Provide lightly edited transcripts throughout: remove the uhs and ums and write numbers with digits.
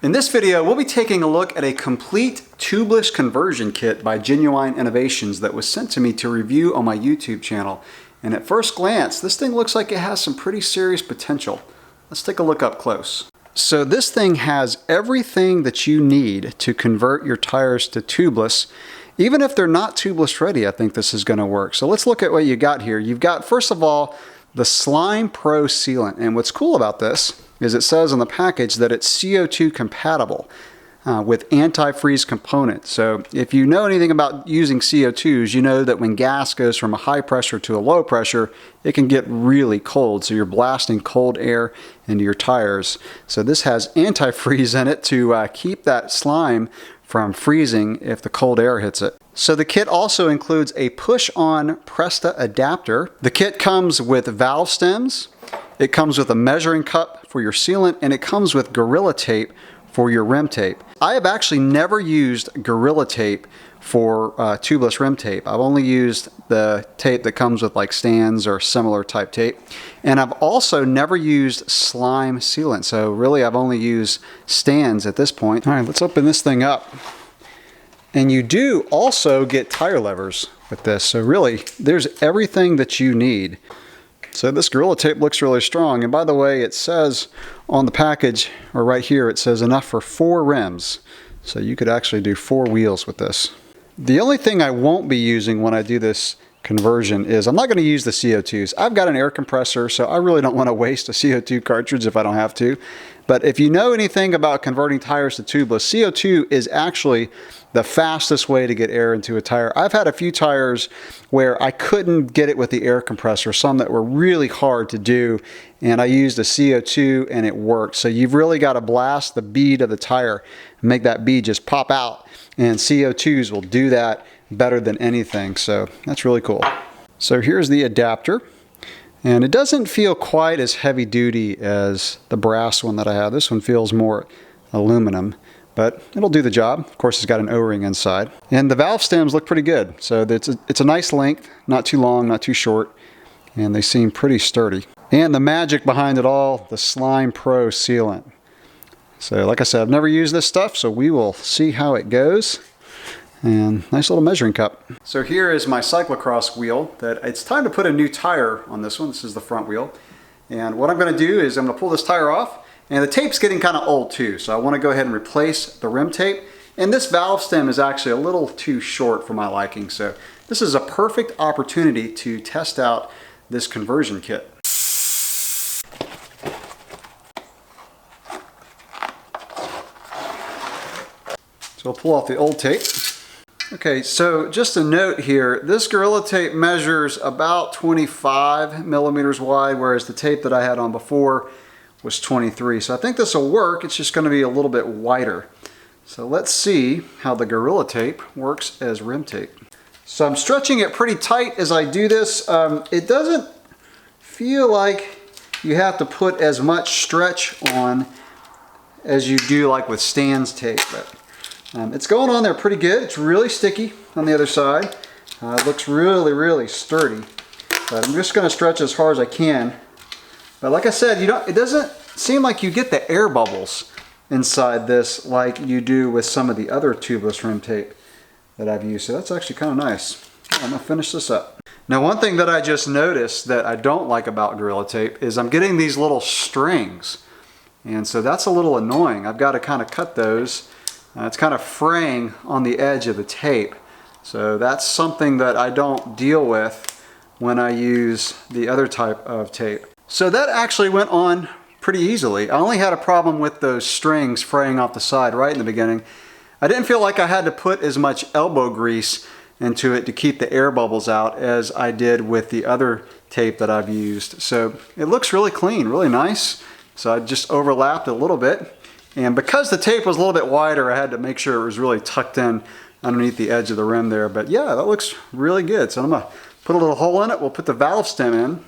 In this video, we'll be taking a look at a complete tubeless conversion kit by Genuine Innovations that was sent to me to review on my YouTube channel. And at first glance, this thing looks like it has some pretty serious potential. Let's take a look up close. So this thing has everything that you need to convert your tires to tubeless. Even if they're not tubeless ready, I think this is going to work. So let's look at what you got here. You've got, first of all, the Slime Pro sealant. And what's cool about this is it says on the package that it's CO2 compatible with antifreeze component. So if you know anything about using CO2s, you know that when gas goes from a high pressure to a low pressure, it can get really cold. So you're blasting cold air into your tires. So this has antifreeze in it to keep that slime from freezing if the cold air hits it. So the kit also includes a push-on Presta adapter. The kit comes with valve stems. It comes with a measuring cup for your sealant, and it comes with Gorilla Tape for your rim tape. I have actually never used Gorilla Tape for tubeless rim tape. I've only used the tape that comes with like stands or similar type tape. And I've also never used slime sealant. So really I've only used stands at this point. All right, let's open this thing up. And you do also get tire levers with this. So really there's everything that you need. So this Gorilla Tape looks really strong. And by the way, it says on the package, or right here, it says enough for 4 rims. So you could actually do 4 wheels with this. The only thing I won't be using when I do this conversion is I'm not going to use the CO2s. I've got an air compressor, so I really don't want to waste a CO2 cartridge if I don't have to. But if you know anything about converting tires to tubeless, CO2 is actually the fastest way to get air into a tire. I've had a few tires where I couldn't get it with the air compressor, some that were really hard to do, and I used a CO2 and it worked. So you've really got to blast the bead of the tire and make that bead just pop out, and CO2s will do that better than anything. So that's really cool. So here's the adapter. And it doesn't feel quite as heavy duty as the brass one that I have. This one feels more aluminum, but it'll do the job. Of course, it's got an O-ring inside. And the valve stems look pretty good. So it's a nice length, not too long, not too short, and they seem pretty sturdy. And the magic behind it all, the Slime Pro sealant. So like I said, I've never used this stuff, so we will see how it goes. And nice little measuring cup. So here is my cyclocross wheel. That it's time to put a new tire on this one. This is the front wheel. And what I'm going to do is I'm going to pull this tire off. And the tape's getting kind of old too. So I want to go ahead and replace the rim tape. And this valve stem is actually a little too short for my liking. So this is a perfect opportunity to test out this conversion kit. So I'll pull off the old tape. Okay, so just a note here, this Gorilla Tape measures about 25 millimeters wide, whereas the tape that I had on before was 23. So I think this will work, it's just going to be a little bit wider. So let's see how the Gorilla Tape works as rim tape. So I'm stretching it pretty tight as I do this. It doesn't feel like you have to put as much stretch on as you do like with stands tape, but it's going on there pretty good. It's really sticky on the other side. It looks really, really sturdy. But I'm just going to stretch as hard as I can. But like I said, it doesn't seem like you get the air bubbles inside this like you do with some of the other tubeless rim tape that I've used. So that's actually kind of nice. I'm going to finish this up. Now one thing that I just noticed that I don't like about Gorilla Tape is I'm getting these little strings. And so that's a little annoying. I've got to kind of cut those. It's kind of fraying on the edge of the tape. So that's something that I don't deal with when I use the other type of tape. So that actually went on pretty easily. I only had a problem with those strings fraying off the side right in the beginning. I didn't feel like I had to put as much elbow grease into it to keep the air bubbles out as I did with the other tape that I've used. So it looks really clean, really nice. So I just overlapped a little bit. And because the tape was a little bit wider, I had to make sure it was really tucked in underneath the edge of the rim there. But yeah, that looks really good. So I'm going to put a little hole in it. We'll put the valve stem in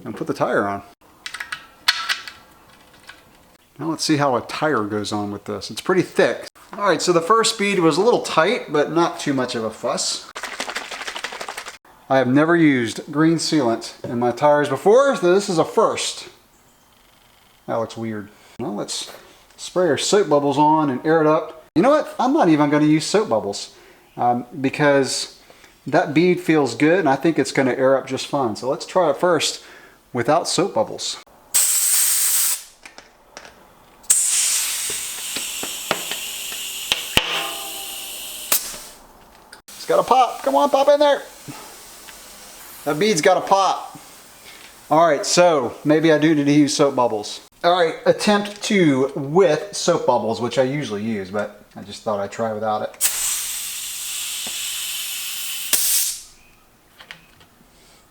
and put the tire on. Now let's see how a tire goes on with this. It's pretty thick. All right, so the first speed was a little tight, but not too much of a fuss. I have never used green sealant in my tires before, so this is a first. That looks weird. Well, let's spray our soap bubbles on and air it up. You know what? I'm not even going to use soap bubbles because that bead feels good and I think it's going to air up just fine. So let's try it first without soap bubbles. It's got to pop. Come on, pop in there. That bead's got to pop. All right, so maybe I do need to use soap bubbles. All right, attempt 2 with soap bubbles, which I usually use, but I just thought I'd try without it.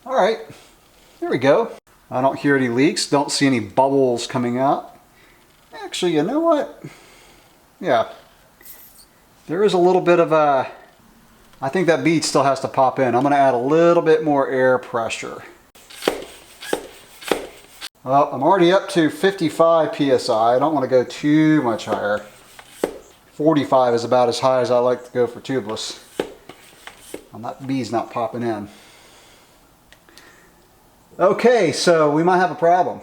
All right, there we go. I don't hear any leaks, don't see any bubbles coming out. Actually, you know what? Yeah, there is a little bit of a, I think that bead still has to pop in. I'm gonna add a little bit more air pressure. Well, I'm already up to 55 PSI. I don't want to go too much higher. 45 is about as high as I like to go for tubeless. And that bead's not popping in. Okay, so we might have a problem.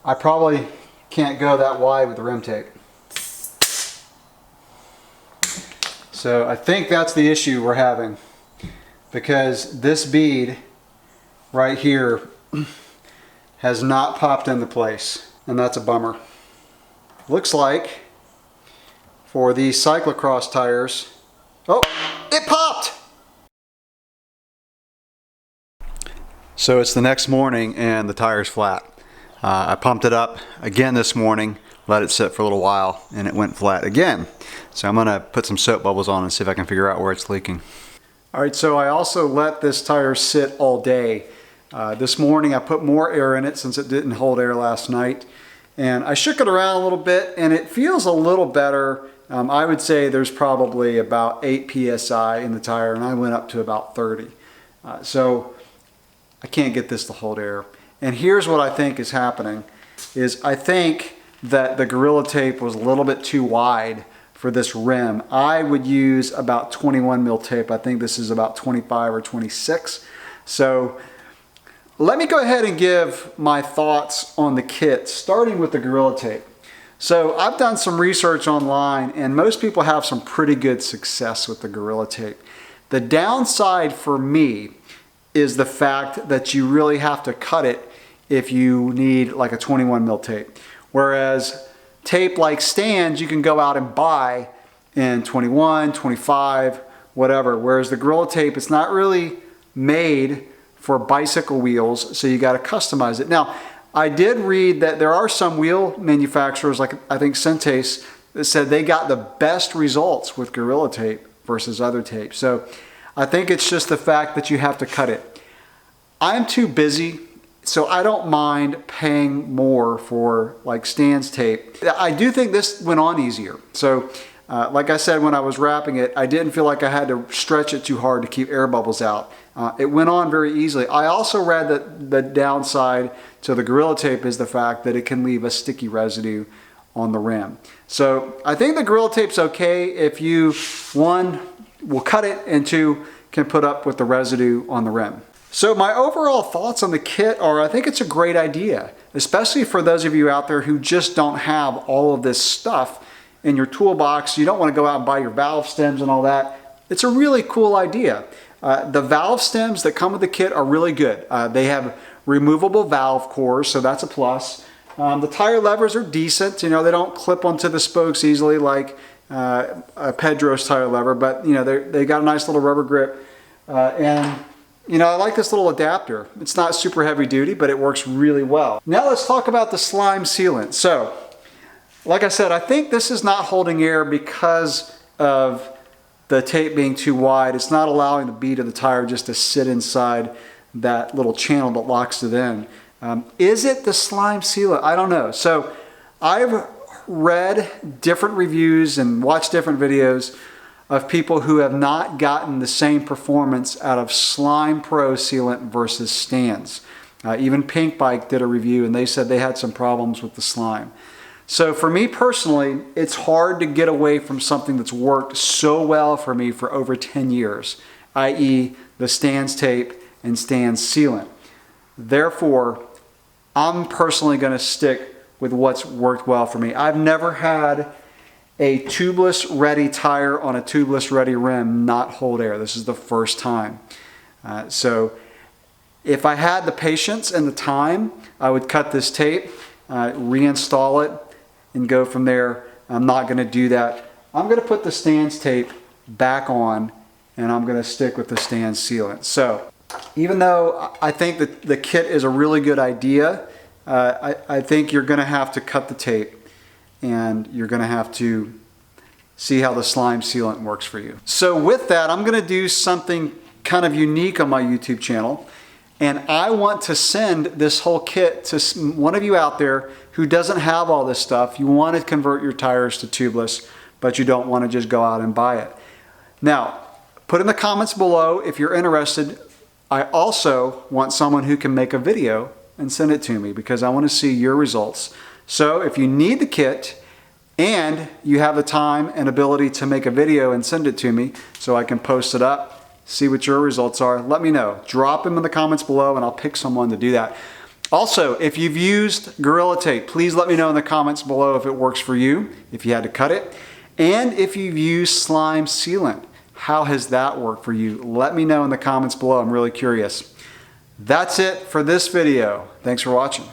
I probably can't go that wide with the rim tape. So I think that's the issue we're having, because this bead right here has not popped into place, and that's a bummer. Looks like for these cyclocross tires, oh, it popped! So it's the next morning and the tire's flat. I pumped it up again this morning, let it sit for a little while, and it went flat again. So I'm gonna put some soap bubbles on and see if I can figure out where it's leaking. All right, so I also let this tire sit all day. This morning I put more air in it since it didn't hold air last night. And I shook it around a little bit and it feels a little better. I would say there's probably about 8 PSI in the tire and I went up to about 30. So I can't get this to hold air. And here's what I think is happening, is I think that the Gorilla Tape was a little bit too wide for this rim. I would use about 21 mil tape. I think this is about 25 or 26. So let me go ahead and give my thoughts on the kit, starting with the Gorilla Tape. So I've done some research online and most people have some pretty good success with the Gorilla Tape. The downside for me is the fact that you really have to cut it if you need like a 21 mil tape. Whereas tape like stands you can go out and buy in 21, 25, whatever. Whereas the Gorilla Tape, it's not really made for bicycle wheels, so you got to customize it. Now, I did read that there are some wheel manufacturers, like I think Syntace, that said they got the best results with Gorilla Tape versus other tape. So I think it's just the fact that you have to cut it. I'm too busy, so I don't mind paying more for like stands tape. I do think this went on easier. So like I said, when I was wrapping it, I didn't feel like I had to stretch it too hard to keep air bubbles out. It went on very easily. I also read that the downside to the Gorilla Tape is the fact that it can leave a sticky residue on the rim. So I think the Gorilla Tape's okay if you, one, will cut it, and two, can put up with the residue on the rim. So my overall thoughts on the kit are, I think it's a great idea, especially for those of you out there who just don't have all of this stuff in your toolbox. You don't want to go out and buy your valve stems and all that. It's a really cool idea. The valve stems that come with the kit are really good. They have removable valve cores, so that's a plus. The tire levers are decent. You know, they don't clip onto the spokes easily like a Pedro's tire lever, but you know, they got a nice little rubber grip. And you know, I like this little adapter. It's not super heavy duty, but it works really well. Now let's talk about the slime sealant. So, like I said, I think this is not holding air because of the tape being too wide. It's not allowing the bead of the tire just to sit inside that little channel that locks it in. Is it the slime sealant? I don't know. So I've read different reviews and watched different videos of people who have not gotten the same performance out of Slime Pro sealant versus stands. Even Pink Bike did a review and they said they had some problems with the slime. So for me personally, it's hard to get away from something that's worked so well for me for over 10 years, i.e. the stands tape and stands sealant. Therefore, I'm personally going to stick with what's worked well for me. I've never had a tubeless ready tire on a tubeless ready rim not hold air. This is the first time. So if I had the patience and the time, I would cut this tape, reinstall it, and go from there. I'm not going to do that. I'm going to put the Stan's tape back on, and I'm going to stick with the Stan's sealant. So even though I think that the kit is a really good idea, I think you're going to have to cut the tape, and you're going to have to see how the slime sealant works for you. So with that, I'm going to do something kind of unique on my YouTube channel, and I want to send this whole kit to one of you out there who doesn't have all this stuff. You want to convert your tires to tubeless, but you don't want to just go out and buy it. Now, put in the comments below if you're interested. I also want someone who can make a video and send it to me because I want to see your results. So if you need the kit and you have the time and ability to make a video and send it to me so I can post it up, see what your results are, let me know. Drop them in the comments below and I'll pick someone to do that. Also, if you've used Gorilla Tape, please let me know in the comments below if it works for you, if you had to cut it. And if you've used slime sealant, how has that worked for you? Let me know in the comments below. I'm really curious. That's it for this video. Thanks for watching.